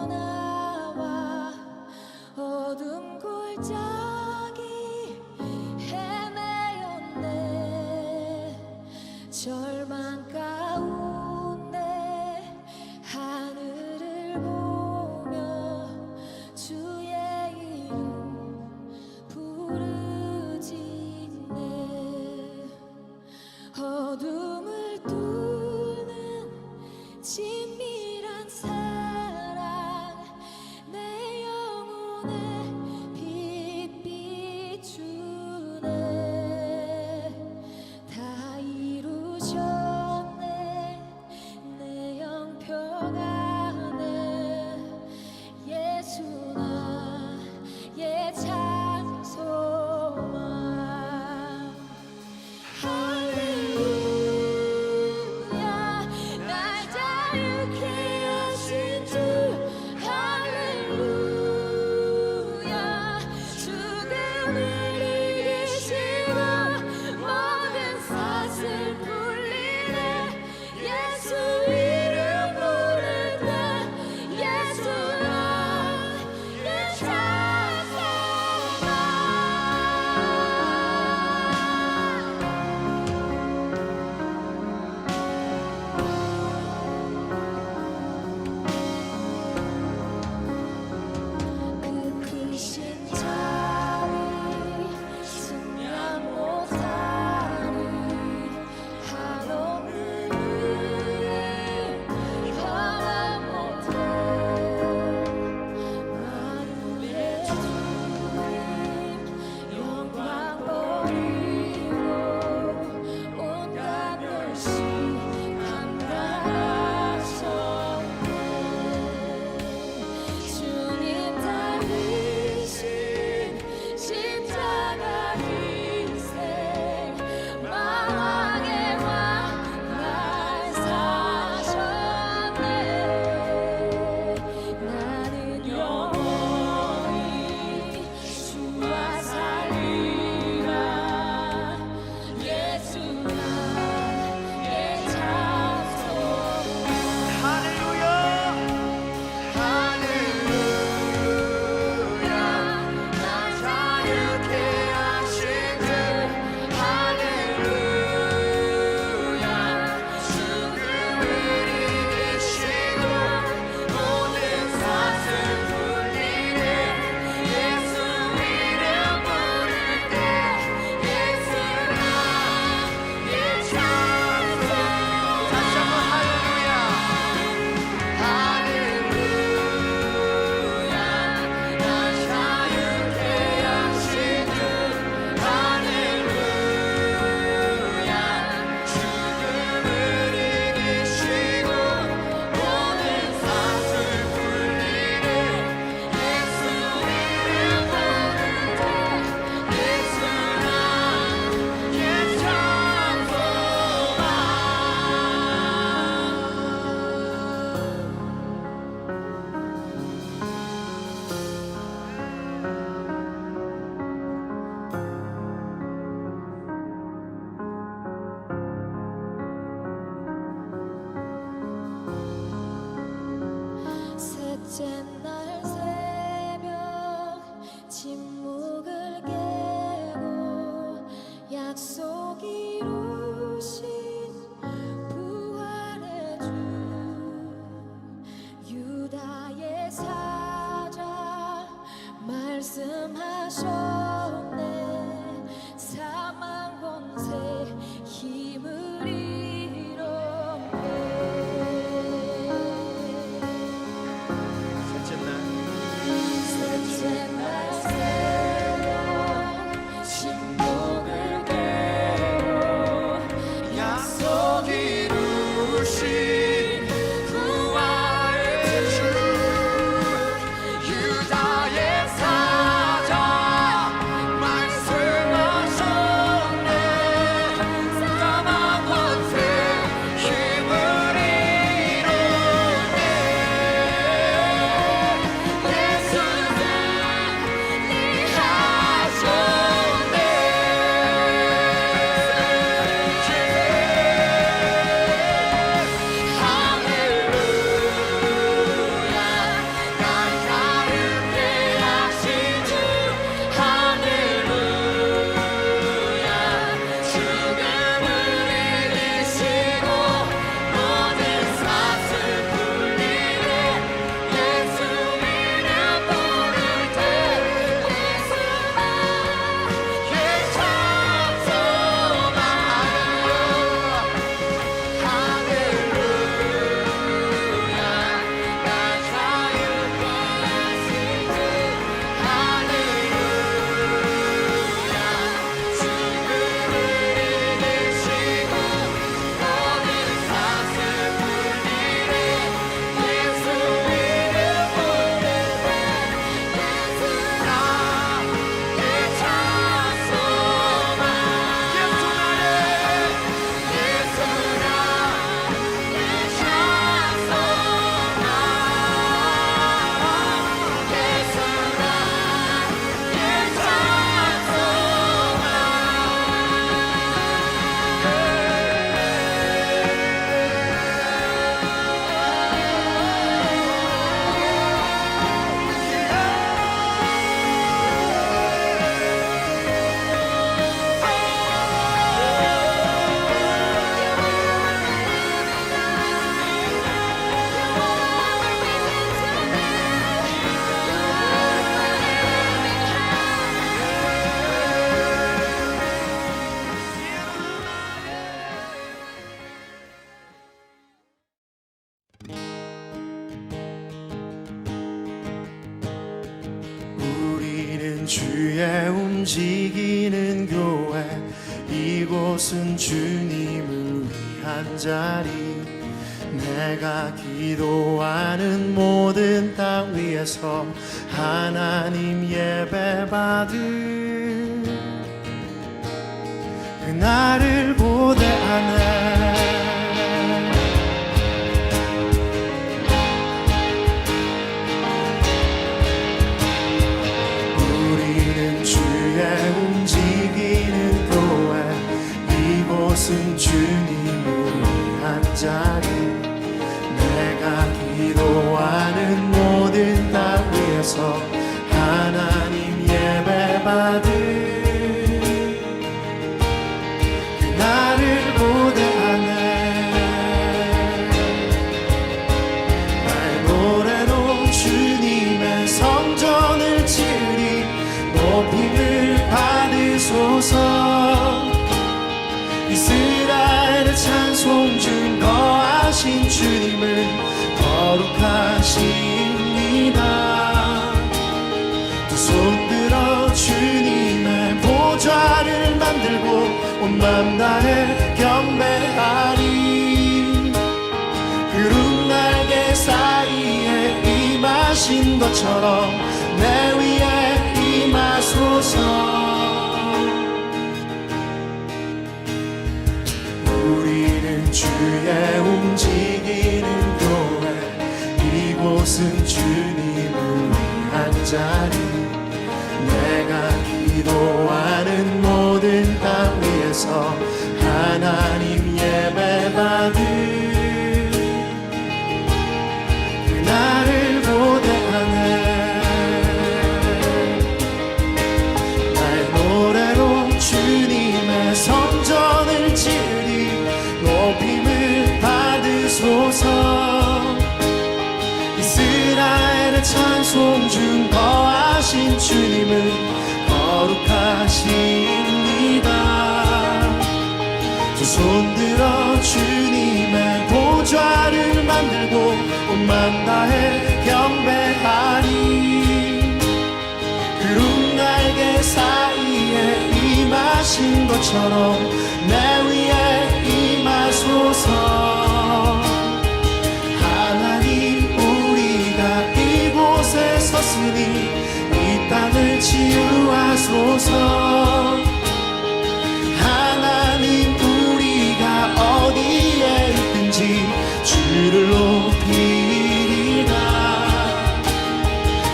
나와 어둠 골짜기 헤매었네. 절망 가운데 하늘을 보며 주의 이름 부르짖네. 어둠을 뚫는 친밀한 사랑, 내 영혼에 빛 비추네. 다 이루셨네. 내 영평 안에 예수 나의 찬송함. 할렐루야, 날 자유케 하신 주. 할렐루야, 죽음을 이기시고 모든 사슬 풀리네. 예수 이름 부를 때 예수 나의 찬송함. 그 크신 자리 승량 못하리. 한없는 을 변화 못해. 만유의 주님 영광 버리고 온갖 멸시 감당하셨네. 주님 달리신 십자가 희생, 마왕의 왕 날 사셨네. 나는 영원히 주와 살리라. 예수 나의 찬송함. 할렐루야. 할렐루야, 날 자유케 하신 주. 할렐루야, 죽음을 이기시고 모든 사슬 풀리네. 예수 이름 부를 때 예수 나의 찬송. 다시 한번 할렐루야. 할렐루야, 날 자유케 하신 주. 할렐루야, 죽음을 이기시고 모든 사슬 풀리네. 예수 이름 부를 때 예수 나의 찬송함. 셋째 날 새벽 침묵을 깨고 약속 이루신 부활의 주. 유다의 사자 말씀하셨네. 사망 권세 힘을 잃었네. 셋째 날 새벽 침묵을 깨고 약속 이루신 구원의 주. 유다의 사자 주의 움직이는 교회, 이곳은 주님을 위한 자리. 내가 기도하는 모든 땅 위에서 하나님 예배받을 그날을 고대하네. 우리는 주의 움직이는 교회, 이곳은 주님을 위한 자리. 내가 기도하는 모든 땅 위에서 하나님 예배받을 그날을 고대하네. 나의 노래로 주님의 성전을 지으리. 높임을 받으소서. 이스라엘의 찬송 중 거하신 주님을 거룩하십니다. 두 손 들어 주님의 보좌를 만들고 온 맘 다해 경배하리. 구름 날개 사이에 임하신 것처럼 내 위에 임하소서. 주의 움직이는 교회, 이곳은 주님을 위한 자리. 내가 기도하는 모든 땅 위에서 하나님 예배받을 그날을 고대하네. 나의 노래로 주님의 성전을 지으리. 높임을 받으소서. 이스라엘의 찬송 중 거하신 주님을 거룩하십니다. 두 손 들어 주님의 보좌를 만들고 온 맘 다해 경배하리. 구름 날개 사이에 임하신 것처럼 내 위에 임하소서. 하나님, 우리가 이곳에 섰으니 이 땅을 치유하소서. 하나님, 우리가 어디에 있든지 주를 높이리라.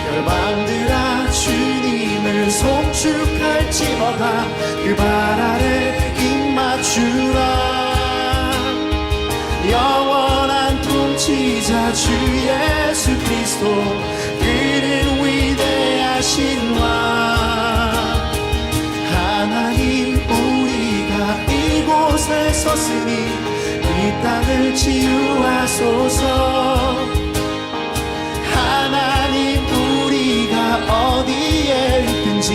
열방들아 주님을 송축할지어다. 그 발 아래 입 맞추라. 영원한 통치자 주 예수 그리스도, 그는 위대하신 왕. 하나님, 우리가 이곳에 섰으니 이 땅을 치유하소서. 하나님, 우리가 어디에 있든지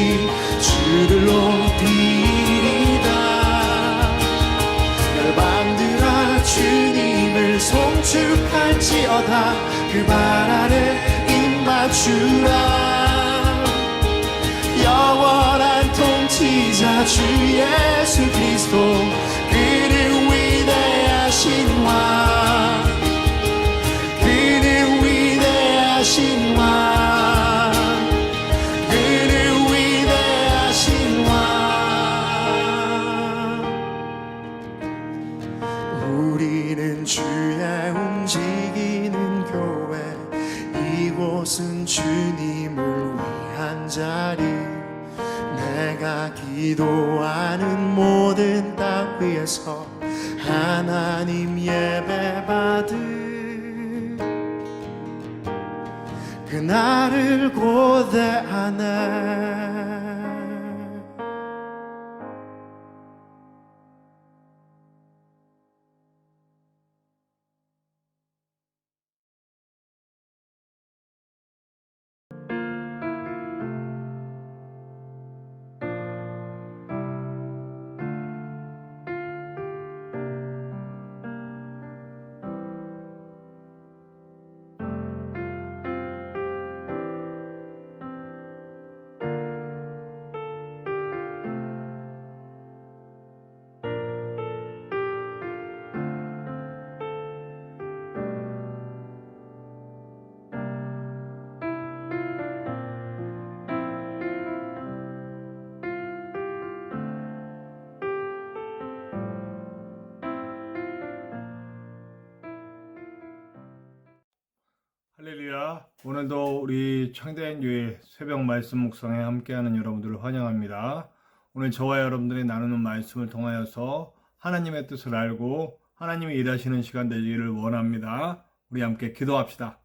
주를 높이리라. 열방들아 주님을 송축할지어다. 그 발 아래 입 맞추라. 영원한 통치자 주 예수 그리스도, 그는 위대하신 왕. 그는 위대하신 왕. 그는 위대하신 왕. 우리는 주의 움직이는 교회, 이곳은 주님을 위한 자리. 내가 기도하는 모든 땅 위에서 하나님 예배받을 그날을 고대하네. 할렐루야. 오늘도 우리 창대한교회 새벽 말씀 묵상에 함께하는 여러분들을 환영합니다. 오늘 저와 여러분들이 나누는 말씀을 통하여서 하나님의 뜻을 알고 하나님이 일하시는 시간 되기를 원합니다. 우리 함께 기도합시다.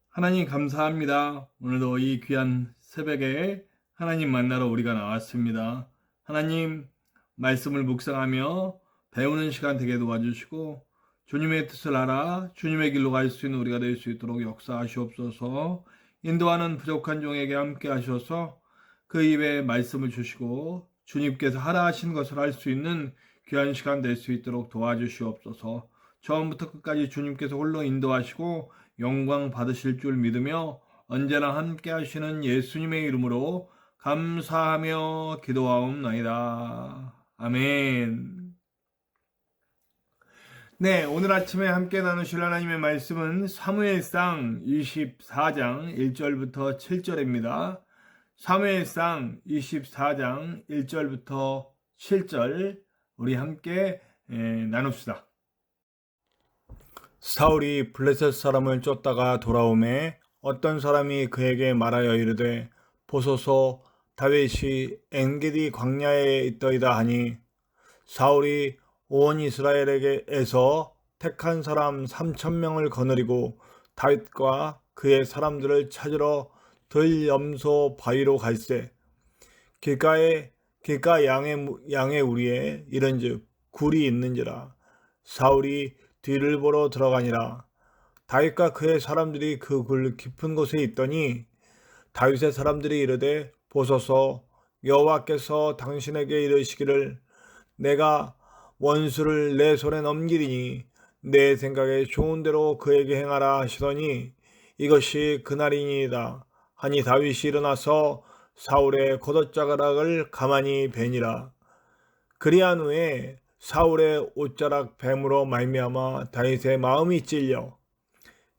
하나님 감사합니다. 오늘도 이 귀한 새벽에 하나님 만나러 우리가 나왔습니다. 하나님 말씀을 묵상하며 배우는 시간 되게 도와주시고 주님의 뜻을 알아 주님의 길로 갈 수 있는 우리가 될 수 있도록 역사하시옵소서. 인도하는 부족한 종에게 함께 하셔서 그 입에 말씀을 주시고 주님께서 하라 하신 것을 할 수 있는 귀한 시간 될 수 있도록 도와주시옵소서. 처음부터 끝까지 주님께서 홀로 인도하시고 영광 받으실 줄 믿으며 언제나 함께 하시는 예수님의 이름으로 감사하며 기도하옵나이다. 아멘. 네, 오늘 아침에 함께 나누실 하나님의 말씀은 사무엘상 24장 1절부터 7절입니다. 사무엘상 24장 1절부터 7절 우리 함께 나눕시다. 사울이 블레셋 사람을 쫓다가 돌아오매 어떤 사람이 그에게 말하여 이르되 보소서 다윗이 엔게디 광야에 있더이다 하니 사울이 온 이스라엘에게서 택한 사람 3,000명을 거느리고 다윗과 그의 사람들을 찾으러 들염소 바위로 갈새 길가 양의 우리에 이른즉 굴이 있는지라. 사울이 뒤를 보러 들어가니라. 다윗과 그의 사람들이 그 굴 깊은 곳에 있더니 다윗의 사람들이 이르되 보소서 여호와께서 당신에게 이르시기를 내가 원수를 내 손에 넘기리니 내 생각에 좋은 대로 그에게 행하라 하시더니 이것이 그날이니이다 하니 다윗이 일어나서 사울의 겉옷자락을 가만히 베니라. 그리한 후에 사울의 옷자락 뱀으로 말미암아 다윗의 마음이 찔려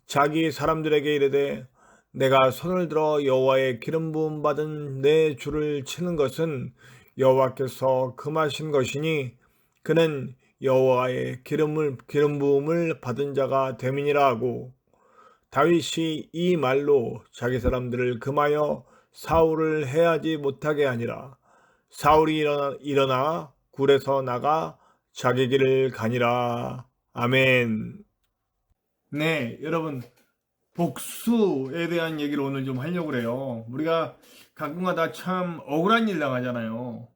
자기 사람들에게 이르되 내가 손을 들어 여호와의 기름 부음 받은 내 주를 치는 것은 여호와께서 금하신 것이니 그는 여호와의 기름 부음을 받은 자가 됨이니라 하고 다윗이 이 말로 자기 사람들을 금하여 사울을 해하지 못하게 하니라. 사울이 일어나 굴에서 나가 자기 길을 가니라. 아멘. 네, 여러분 복수에 대한 얘기를 오늘 좀 하려고 그래요. 우리가 가끔가다 참 억울한 일 당하잖아요.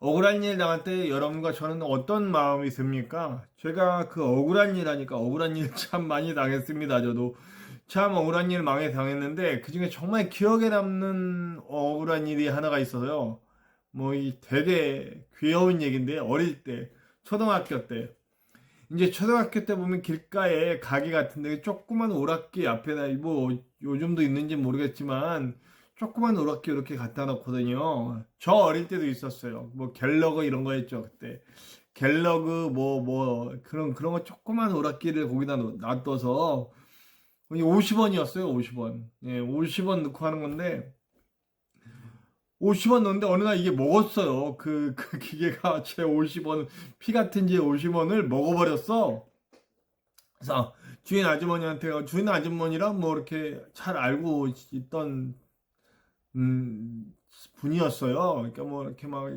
억울한 일 당할 때 여러분과 저는 어떤 마음이 듭니까? 제가 그 억울한 일 하니까 억울한 일 참 많이 당했습니다. 저도 참 억울한 일 많이 당했는데 그 중에 정말 기억에 남는 억울한 일이 하나가 있어서요. 이 되게 귀여운 얘기인데 어릴 때 초등학교 때 이제 초등학교 때 보면 길가에 가게 같은데 조그만 오락기 앞에다 요즘도 있는지 모르겠지만 조그만 오락기 이렇게 갖다 놓거든요. 저 어릴 때도 있었어요. 갤러그 이런 거 했죠 그때. 갤러그 그런 거 조그만 오락기를 거기다 놔둬서 50원이었어요. 50원. 예, 50원 넣고 하는 건데 50원 넣는데 어느 날 이게 먹었어요. 그 기계가 제 50원 피 같은 제 50원을 먹어버렸어. 그래서 주인 아주머니랑 이렇게 잘 알고 있던 분이었어요. 그러니까 이렇게 막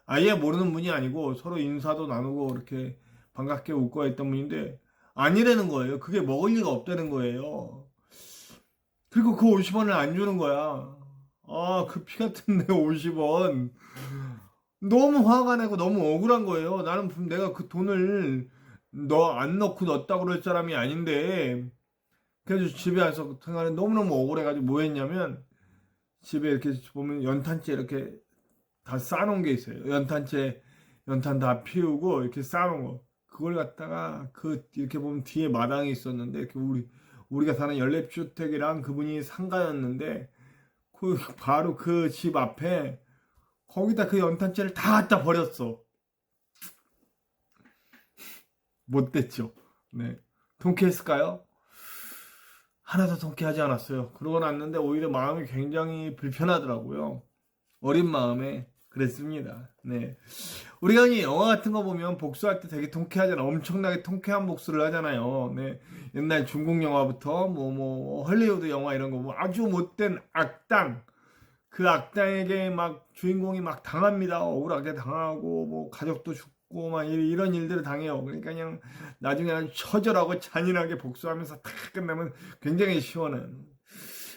아예 모르는 분이 아니고 서로 인사도 나누고 이렇게 반갑게 웃고 했던 분인데 아니라는 거예요. 그게 먹을 리가 없다는 거예요. 그리고 그 50원을 안 주는 거야. 그 피 같은 내 50원. 너무 화가 나고 너무 억울한 거예요. 나는 내가 그 돈을 안 넣고 넣었다고 그럴 사람이 아닌데. 그래서 집에 와서 생각에 너무너무 억울해가지고 뭐 했냐면 집에 이렇게 보면 연탄재 이렇게 다 쌓아놓은 게 있어요. 연탄 다 피우고 이렇게 쌓아놓은 거. 그걸 갖다가 이렇게 보면 뒤에 마당이 있었는데 우리가 사는 연립주택이랑 그분이 상가였는데 바로 그 집 앞에 거기다 그 연탄재를 다 갖다 버렸어. 못됐죠. 네. 통쾌했을까요? 하나도 통쾌하지 않았어요. 그러고 났는데 오히려 마음이 굉장히 불편하더라고요. 어린 마음에 그랬습니다. 네. 우리가 이 영화 같은 거 보면 복수할 때 되게 통쾌하잖아. 엄청나게 통쾌한 복수를 하잖아요. 네. 옛날 중국 영화부터 헐리우드 영화 이런 거 뭐 아주 못된 악당, 그 악당에게 막 주인공이 막 당합니다. 억울하게 당하고 뭐 가족도 죽고 막 이런 일들을 당해요. 그러니까 그냥 나중에 아주 처절하고 잔인하게 복수하면서 탁 끝나면 굉장히 시원한.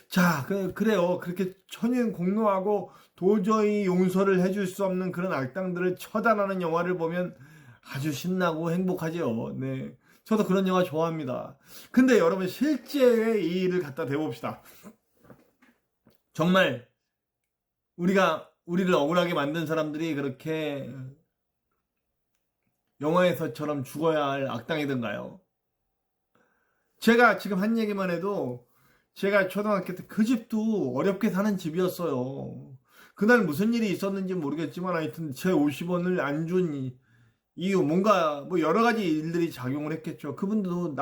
자, 그래요. 그렇게 천인공노하고 도저히 용서를 해줄 수 없는 그런 악당들을 처단하는 영화를 보면 아주 신나고 행복하죠. 네. 저도 그런 영화 좋아합니다. 근데 여러분, 실제의 이 일을 갖다 대봅시다. 정말 우리를 억울하게 만든 사람들이 그렇게 영화에서처럼 죽어야 할 악당이던가요? 제가 지금 한 얘기만 해도 제가 초등학교 때 그 집도 어렵게 사는 집이었어요. 그날 무슨 일이 있었는지 모르겠지만 하여튼 제 50원을 안 준 이유 뭔가 뭐 여러 가지 일들이 작용을 했겠죠. 그분도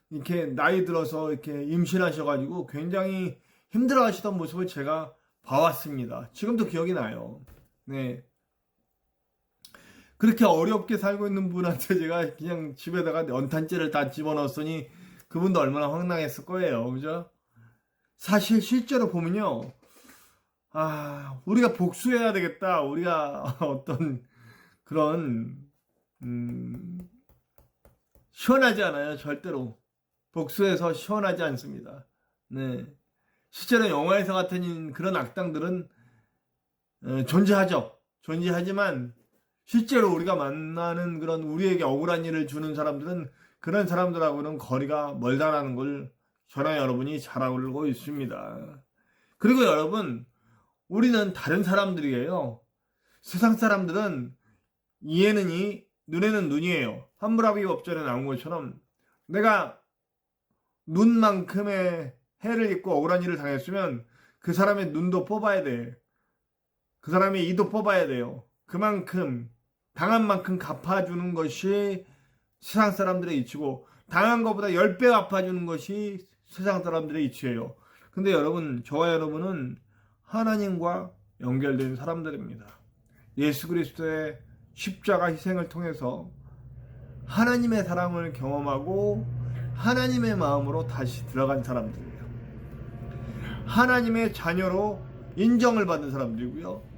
이렇게 나이 들어서 이렇게 임신하셔가지고 굉장히 힘들어하시던 모습을 제가 봐왔습니다. 지금도 기억이 나요. 네. 그렇게 어렵게 살고 있는 분한테 제가 그냥 집에다가 연탄재를 다 집어넣었으니 그분도 얼마나 황당했을 거예요. 그죠? 사실 실제로 보면요. 우리가 복수해야 되겠다. 우리가 어떤 그런 시원하지 않아요. 절대로. 복수해서 시원하지 않습니다. 네. 실제로 영화에서 같은 그런 악당들은 존재하죠. 존재하지만 실제로 우리가 만나는 그런 우리에게 억울한 일을 주는 사람들은 그런 사람들하고는 거리가 멀다라는 걸 저나 여러분이 잘 알고 있습니다. 그리고 여러분, 우리는 다른 사람들이에요. 세상 사람들은 이에는 이, 눈에는 눈이에요. 함무라비 법전에 나온 것처럼 내가 눈만큼의 해를 입고 억울한 일을 당했으면 그 사람의 눈도 뽑아야 돼. 그 사람의 이도 뽑아야 돼요. 그만큼 당한 만큼 갚아주는 것이 세상 사람들의 이치고 당한 것보다 10배 갚아주는 것이 세상 사람들의 이치예요. 근데 여러분, 저와 여러분은 하나님과 연결된 사람들입니다. 예수 그리스도의 십자가 희생을 통해서 하나님의 사랑을 경험하고 하나님의 마음으로 다시 들어간 사람들이에요. 하나님의 자녀로 인정을 받은 사람들이고요.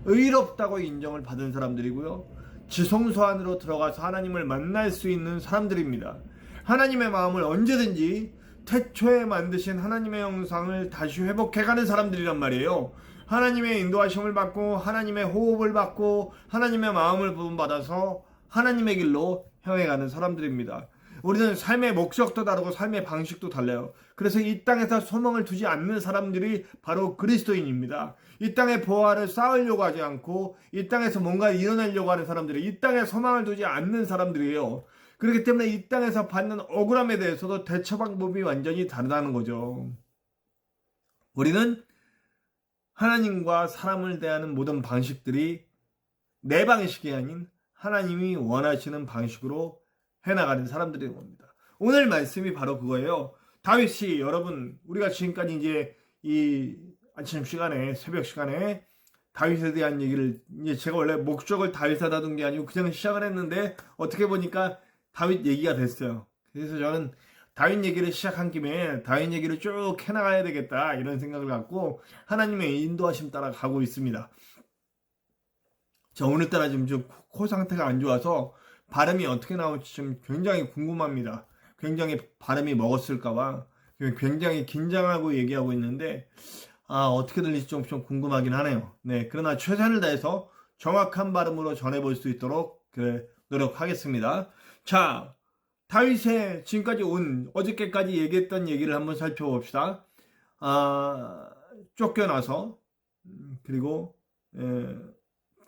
의롭다고 인정을 받은 사람들이고요. 지성소 안으로 들어가서 하나님을 만날 수 있는 사람들입니다. 하나님의 마음을 언제든지 태초에 만드신 하나님의 형상을 다시 회복해가는 사람들이란 말이에요. 하나님의 인도하심을 받고 하나님의 호흡을 받고 하나님의 마음을 부음받아서 하나님의 길로 향해가는 사람들입니다. 우리는 삶의 목적도 다르고 삶의 방식도 달라요. 그래서 이 땅에서 소망을 두지 않는 사람들이 바로 그리스도인입니다. 이 땅의 보화를 쌓으려고 하지 않고 이 땅에서 뭔가 이뤄내려고 하는 사람들이 이 땅에 소망을 두지 않는 사람들이에요. 그렇기 때문에 이 땅에서 받는 억울함에 대해서도 대처 방법이 완전히 다르다는 거죠. 우리는 하나님과 사람을 대하는 모든 방식들이 내 방식이 아닌 하나님이 원하시는 방식으로 해나가는 사람들인 겁니다. 오늘 말씀이 바로 그거예요. 다윗이, 여러분, 우리가 지금까지 이제 이 아침 시간에, 새벽 시간에 다윗에 대한 얘기를, 이제 제가 원래 목적을 다윗하다 둔 게 아니고 그냥 시작을 했는데 어떻게 보니까 다윗 얘기가 됐어요. 그래서 저는 다윗 얘기를 시작한 김에 다윗 얘기를 쭉 해나가야 되겠다 이런 생각을 갖고 하나님의 인도하심 따라 가고 있습니다. 저 오늘따라 지금 코 상태가 안 좋아서 발음이 어떻게 나올지 좀 굉장히 궁금합니다. 굉장히 발음이 먹었을까봐 굉장히 긴장하고 얘기하고 있는데 어떻게 들릴지 좀 궁금하긴 하네요. 네, 그러나 최선을 다해서 정확한 발음으로 전해볼 수 있도록 노력하겠습니다. 자, 다윗의 지금까지 어저께까지 얘기했던 얘기를 한번 살펴봅시다. 쫓겨나서 그리고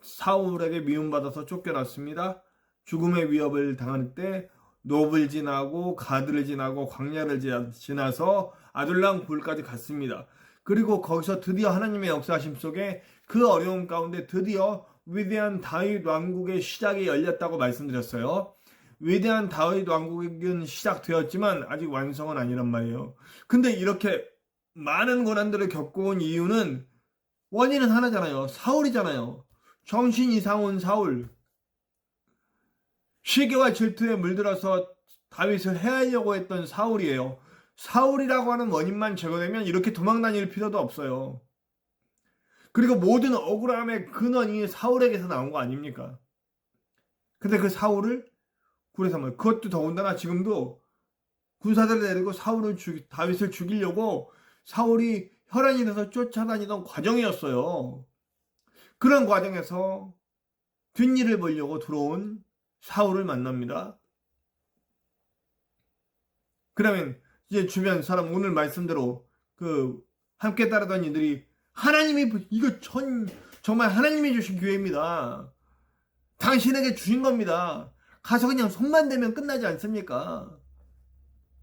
사울에게 미움받아서 쫓겨났습니다. 죽음의 위협을 당할 때 노브를 지나고 가드를 지나고 광야를 지나서 아둘람 굴까지 갔습니다. 그리고 거기서 드디어 하나님의 역사하심 속에 그 어려움 가운데 드디어 위대한 다윗 왕국의 시작이 열렸다고 말씀드렸어요. 위대한 다윗 왕국은 시작되었지만 아직 완성은 아니란 말이에요. 근데 이렇게 많은 고난들을 겪어온 이유는 원인은 하나잖아요. 사울이잖아요. 정신 이상 온 사울. 시기와 질투에 물들어서 다윗을 해하려고 했던 사울이에요. 사울이라고 하는 원인만 제거되면 이렇게 도망 다닐 필요도 없어요. 그리고 모든 억울함의 근원이 사울에게서 나온 거 아닙니까? 근데 그 사울을 굴에서 그것도 더군다나 지금도 군사들을 내리고 다윗을 죽이려고 사울이 혈안이 돼서 쫓아다니던 과정이었어요. 그런 과정에서 뒷일을 보려고 들어온 사울을 만납니다. 그러면 이제 주변 사람 오늘 말씀대로 그 함께 따르던 이들이 하나님이 이거 정말 하나님이 주신 기회입니다. 당신에게 주신 겁니다. 가서 그냥 손만 대면 끝나지 않습니까?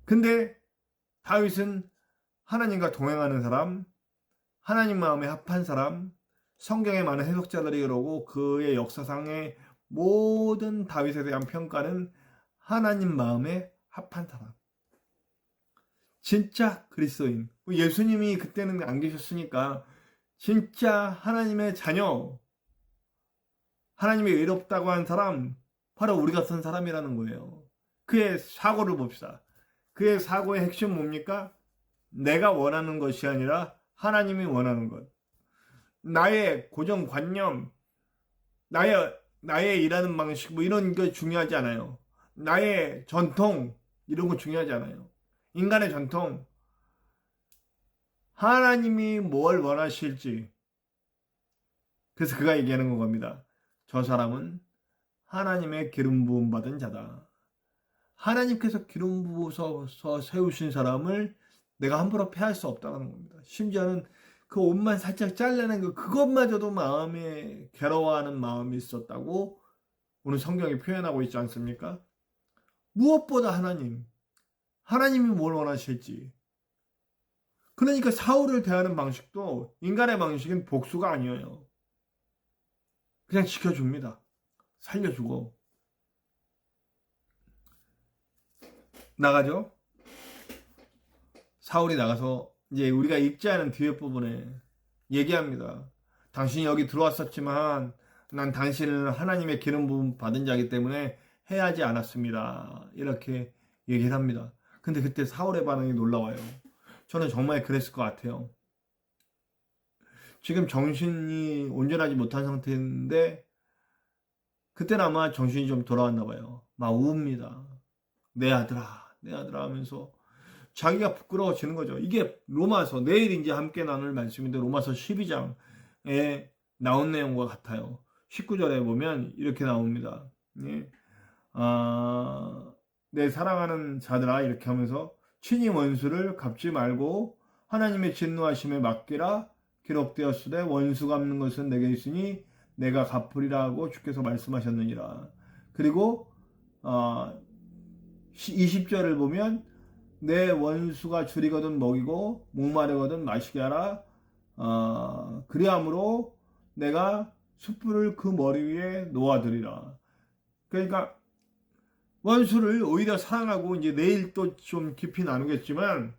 근데 다윗은 하나님과 동행하는 사람, 하나님 마음에 합한 사람, 성경의 많은 해석자들이 그러고 그의 역사상의 모든 다윗에 대한 평가는 하나님 마음에 합한 사람. 진짜 그리스도인. 예수님이 그때는 안 계셨으니까 진짜 하나님의 자녀, 하나님이 의롭다고 한 사람, 바로 우리 같은 사람이라는 거예요. 그의 사고를 봅시다. 그의 사고의 핵심 뭡니까? 내가 원하는 것이 아니라 하나님이 원하는 것. 나의 고정관념, 나의 일하는 방식, 이런 게 중요하지 않아요. 나의 전통, 이런 거 중요하지 않아요. 인간의 전통, 하나님이 뭘 원하실지. 그래서 그가 얘기하는 겁니다. 저 사람은 하나님의 기름 부음 받은 자다. 하나님께서 기름 부어서 세우신 사람을 내가 함부로 패할 수 없다는 겁니다. 심지어는 그 옷만 살짝 잘라낸 그것마저도 마음에 괴로워하는 마음이 있었다고 오늘 성경이 표현하고 있지 않습니까? 무엇보다 하나님이 뭘 원하실지. 그러니까 사울을 대하는 방식도 인간의 방식은 복수가 아니에요. 그냥 지켜줍니다. 살려주고. 나가죠? 사울이 나가서 이제 우리가 읽지 않은 뒤에 부분에 얘기합니다. 당신이 여기 들어왔었지만 난 당신을 하나님의 기름 부음 받은 자이기 때문에 해하지 않았습니다. 이렇게 얘기를 합니다. 근데 그때 사울의 반응이 놀라워요. 저는 정말 그랬을 것 같아요. 지금 정신이 온전하지 못한 상태인데 그때는 아마 정신이 좀 돌아왔나 봐요. 막 우웁니다. 내 아들아 하면서 자기가 부끄러워지는 거죠. 이게 로마서, 내일 이제 함께 나눌 말씀인데 로마서 12장에 나온 내용과 같아요. 19절에 보면 이렇게 나옵니다. 예. 내 사랑하는 자들아, 이렇게 하면서 친히 원수를 갚지 말고 하나님의 진노하심에 맡기라. 기록되었으되 원수 갚는 것은 내게 있으니 내가 갚으리라 하고 주께서 말씀하셨느니라. 그리고 20절을 보면 내 원수가 줄이거든 먹이고 목마르거든 마시게 하라. 그리함으로 내가 숯불을 그 머리 위에 놓아두리라. 그러니까 원수를 오히려 사랑하고, 이제 내일 또 좀 깊이 나누겠지만,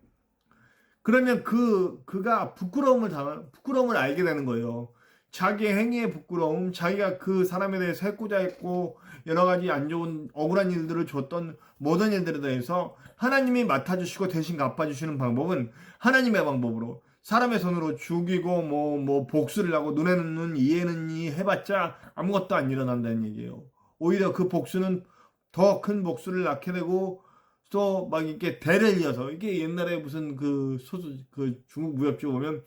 그러면 그가 부끄러움을 알게 되는 거예요. 자기의 행위의 부끄러움, 자기가 그 사람에 대해서 해코자 했고 여러 가지 안 좋은 억울한 일들을 줬던 모든 일들에 대해서 하나님이 맡아주시고 대신 갚아주시는 방법은 하나님의 방법으로, 사람의 손으로 죽이고 뭐 복수를 하고 눈에는 눈 이에는 이 해봤자 아무것도 안 일어난다는 얘기예요. 오히려 그 복수는 더 큰 복수를 낳게 되고, 또 막 이렇게 대를 이어서, 이게 옛날에 무슨 그 중국 무협지 보면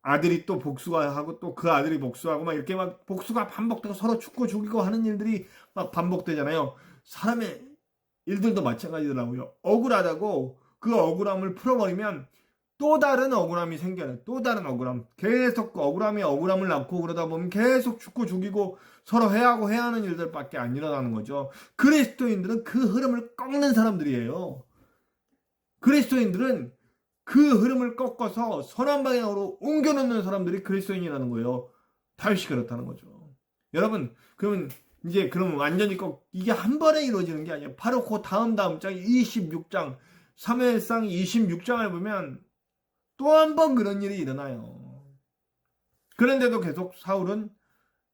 아들이 또 복수가 하고 또 그 아들이 복수하고 막 이렇게 막 복수가 반복되고 서로 죽고 죽이고 하는 일들이 막 반복되잖아요. 사람의 일들도 마찬가지더라고요. 억울하다고 그 억울함을 풀어버리면 또 다른 억울함이 생겨요. 또 다른 억울함. 계속 그 억울함을 낳고 그러다 보면 계속 죽고 죽이고 서로 해하는 일들밖에 안 일어나는 거죠. 그리스도인들은 그 흐름을 꺾는 사람들이에요. 그리스도인들은 그 흐름을 꺾어서 선한 방향으로 옮겨놓는 사람들이 그리스도인이라는 거예요. 다윗이 그렇다는 거죠. 여러분, 그러면 완전히 이게 한 번에 이루어지는 게 아니에요. 바로 그 다음 장 26장, 사무엘상 26장을 보면 또 한 번 그런 일이 일어나요. 그런데도 계속 사울은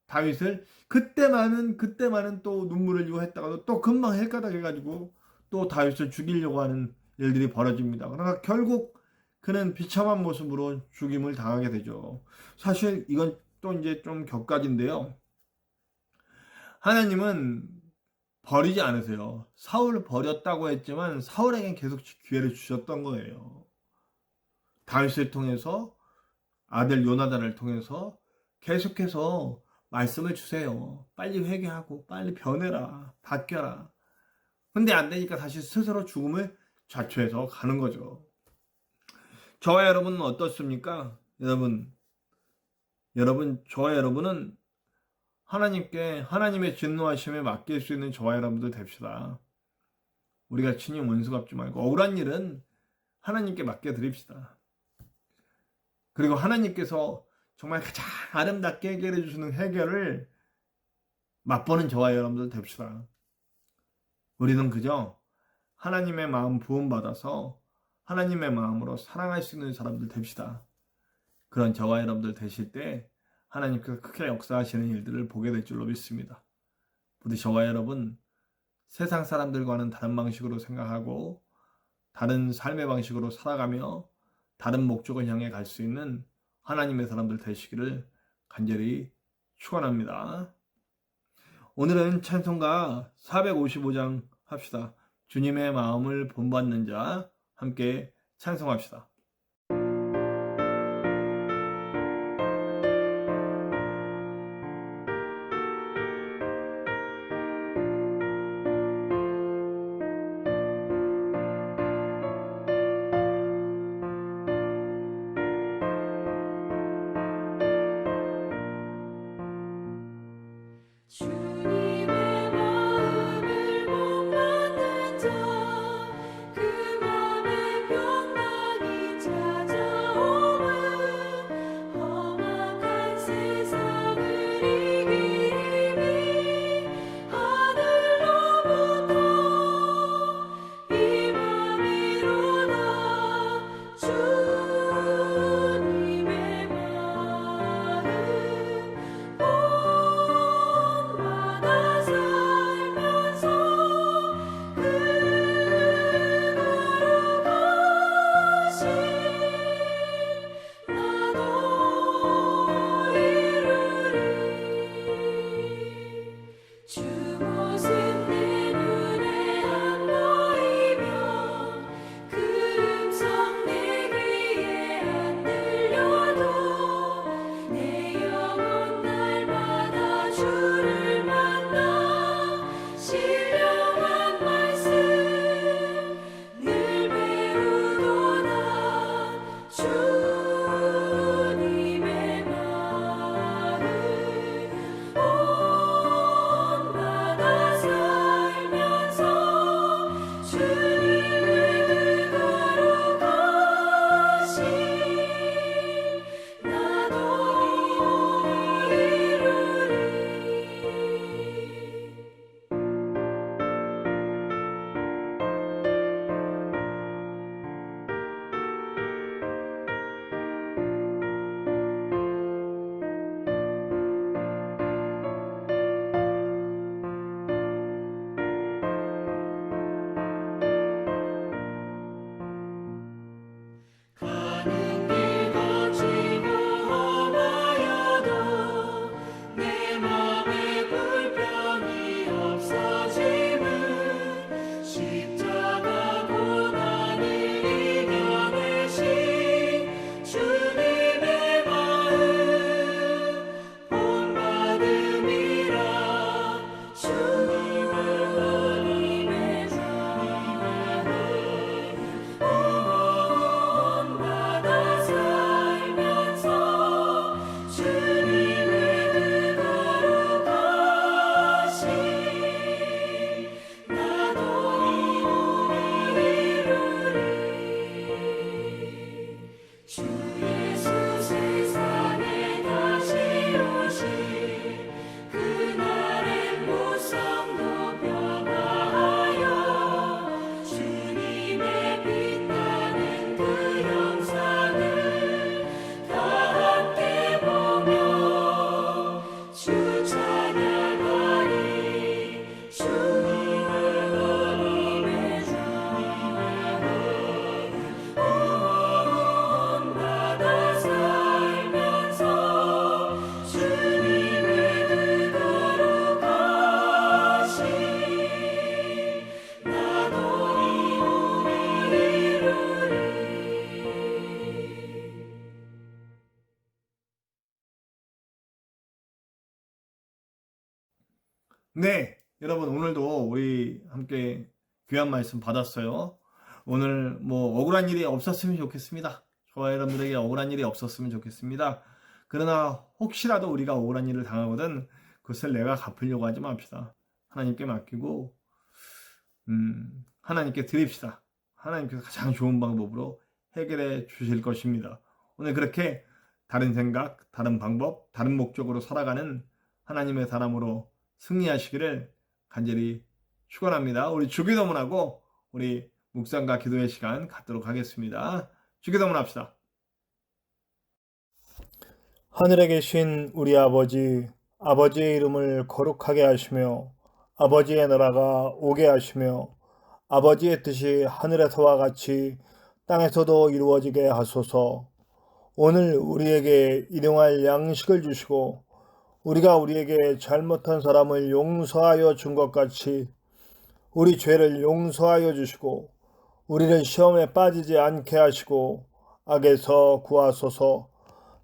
다윗을 그때만은 또 눈물을 흘리고 했다가도 또 금방 헷가닥해가지고 또 다윗을 죽이려고 하는 일들이 벌어집니다. 그러나 결국 그는 비참한 모습으로 죽임을 당하게 되죠. 사실 이건 또 이제 좀 격가지인데요. 하나님은 버리지 않으세요. 사울을 버렸다고 했지만 사울에겐 계속 기회를 주셨던 거예요. 다윗을 통해서, 아들 요나단을 통해서 계속해서 말씀을 주세요. 빨리 회개하고 빨리 변해라, 바뀌어라. 근데 안 되니까 다시 스스로 죽음을 자초해서 가는 거죠. 저와 여러분은 어떻습니까? 저와 여러분은 하나님께, 하나님의 진노하심에 맡길 수 있는 저와 여러분들 됩시다. 우리가 친히 원수 갚지 말고 억울한 일은 하나님께 맡겨드립시다. 그리고 하나님께서 정말 가장 아름답게 해결해 주시는 해결을 맛보는 저와 여러분들 됩시다. 우리는 그저 하나님의 마음 부음받아서 하나님의 마음으로 사랑할 수 있는 사람들 됩시다. 그런 저와 여러분들 되실 때 하나님께서 크게 역사하시는 일들을 보게 될 줄로 믿습니다. 부디 저와 여러분 세상 사람들과는 다른 방식으로 생각하고 다른 삶의 방식으로 살아가며 다른 목적을 향해 갈 수 있는 하나님의 사람들 되시기를 간절히 축원합니다. 오늘은 찬송가 455장 합시다. 주님의 마음을 본받는 자 함께 찬송합시다. 주님의 마음을 못 받는 자 그 맘에 평강이 네, 여러분 오늘도 우리 함께 귀한 말씀 받았어요. 오늘 뭐 억울한 일이 없었으면 좋겠습니다. 저와 여러분들에게 억울한 일이 없었으면 좋겠습니다. 그러나 혹시라도 우리가 억울한 일을 당하거든 그것을 내가 갚으려고 하지 맙시다. 하나님께 맡기고 하나님께 드립시다. 하나님께서 가장 좋은 방법으로 해결해 주실 것입니다. 오늘 그렇게 다른 생각, 다른 방법, 다른 목적으로 살아가는 하나님의 사람으로 승리하시기를 간절히 축원합니다. 우리 주기도문하고 우리 묵상과 기도의 시간 갖도록 하겠습니다. 주기도문 합시다. 하늘에 계신 우리 아버지, 아버지의 이름을 거룩하게 하시며 아버지의 나라가 오게 하시며 아버지의 뜻이 하늘에서와 같이 땅에서도 이루어지게 하소서. 오늘 우리에게 일용할 양식을 주시고 우리가 우리에게 잘못한 사람을 용서하여 준 것 같이 우리 죄를 용서하여 주시고 우리를 시험에 빠지지 않게 하시고 악에서 구하소서.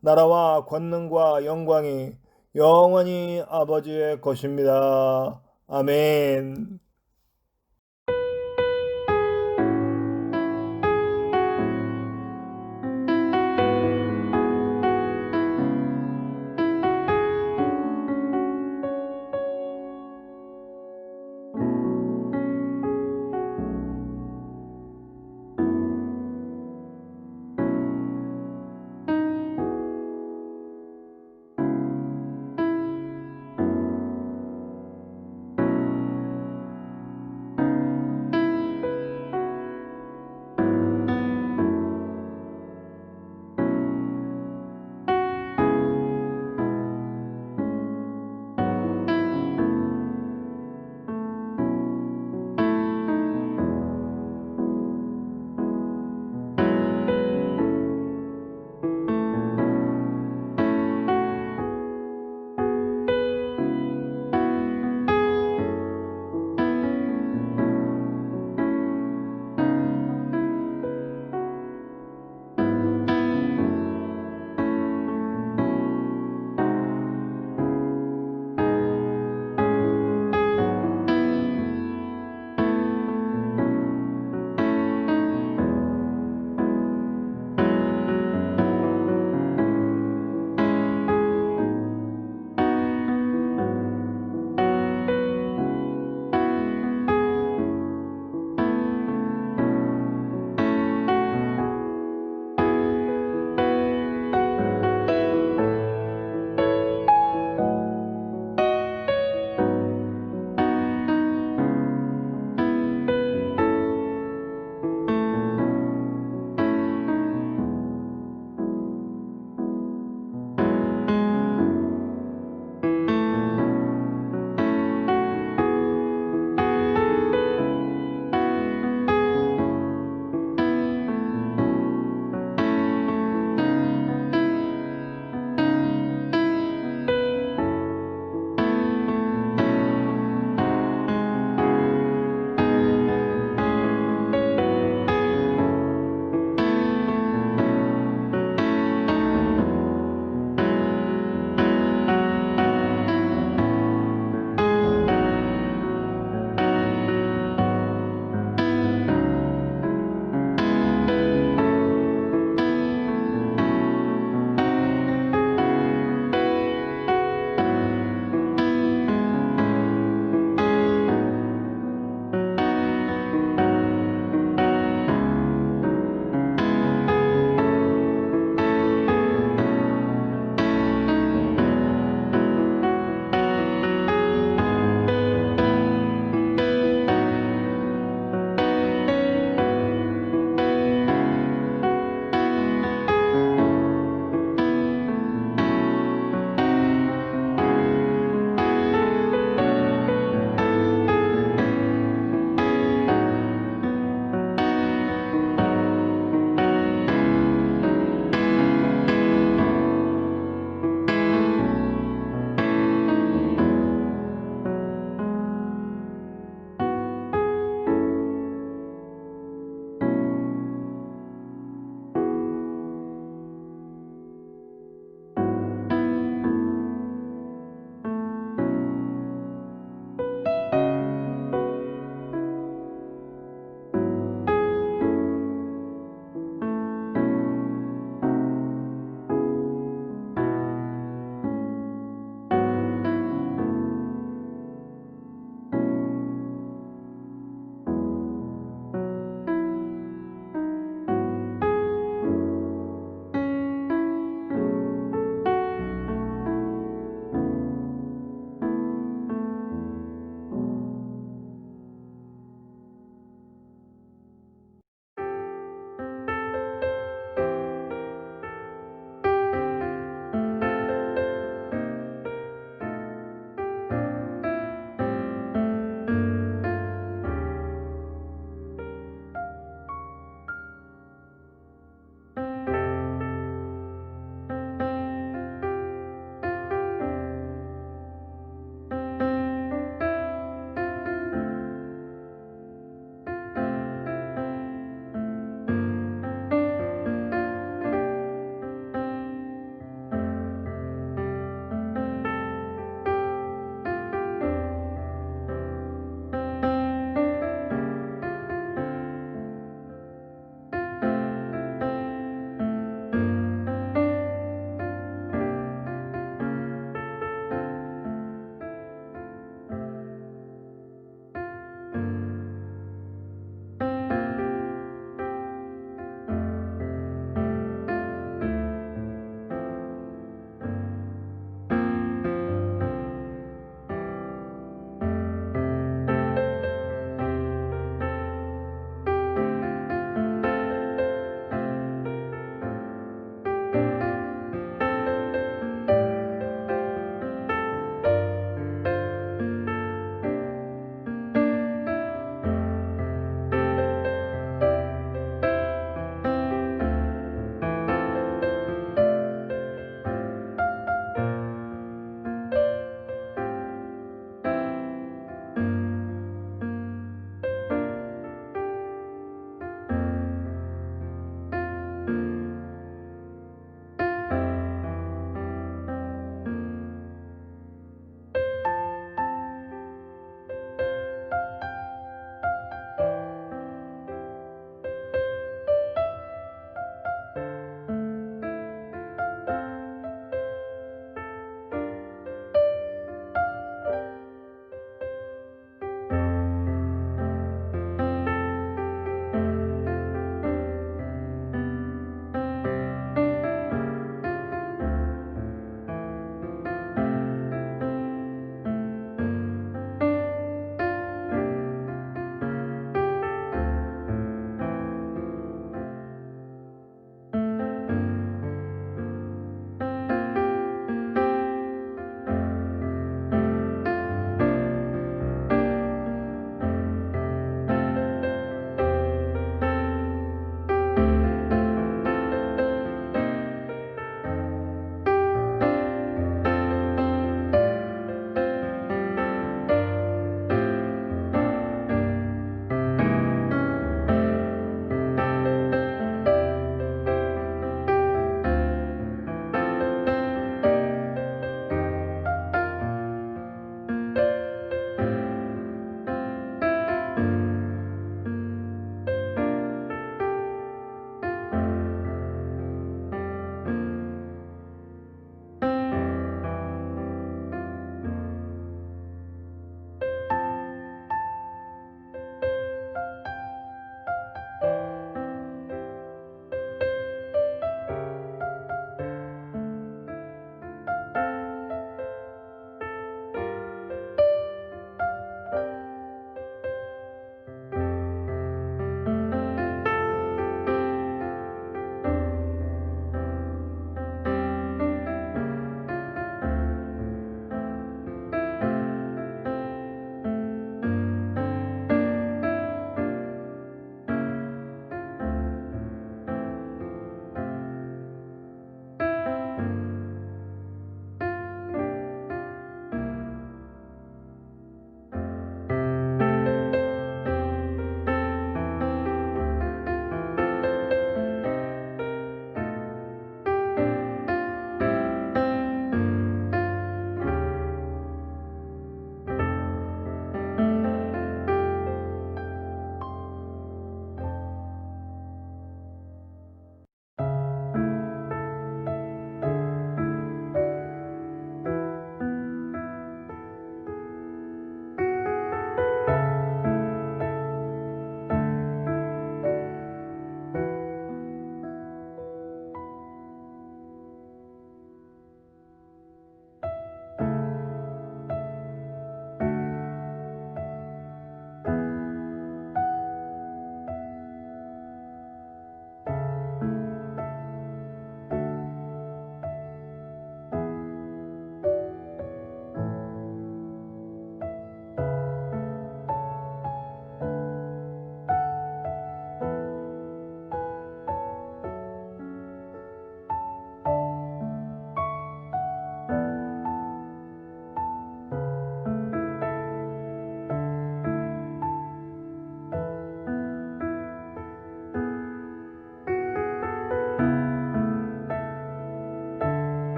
나라와 권능과 영광이 영원히 아버지의 것입니다. 아멘.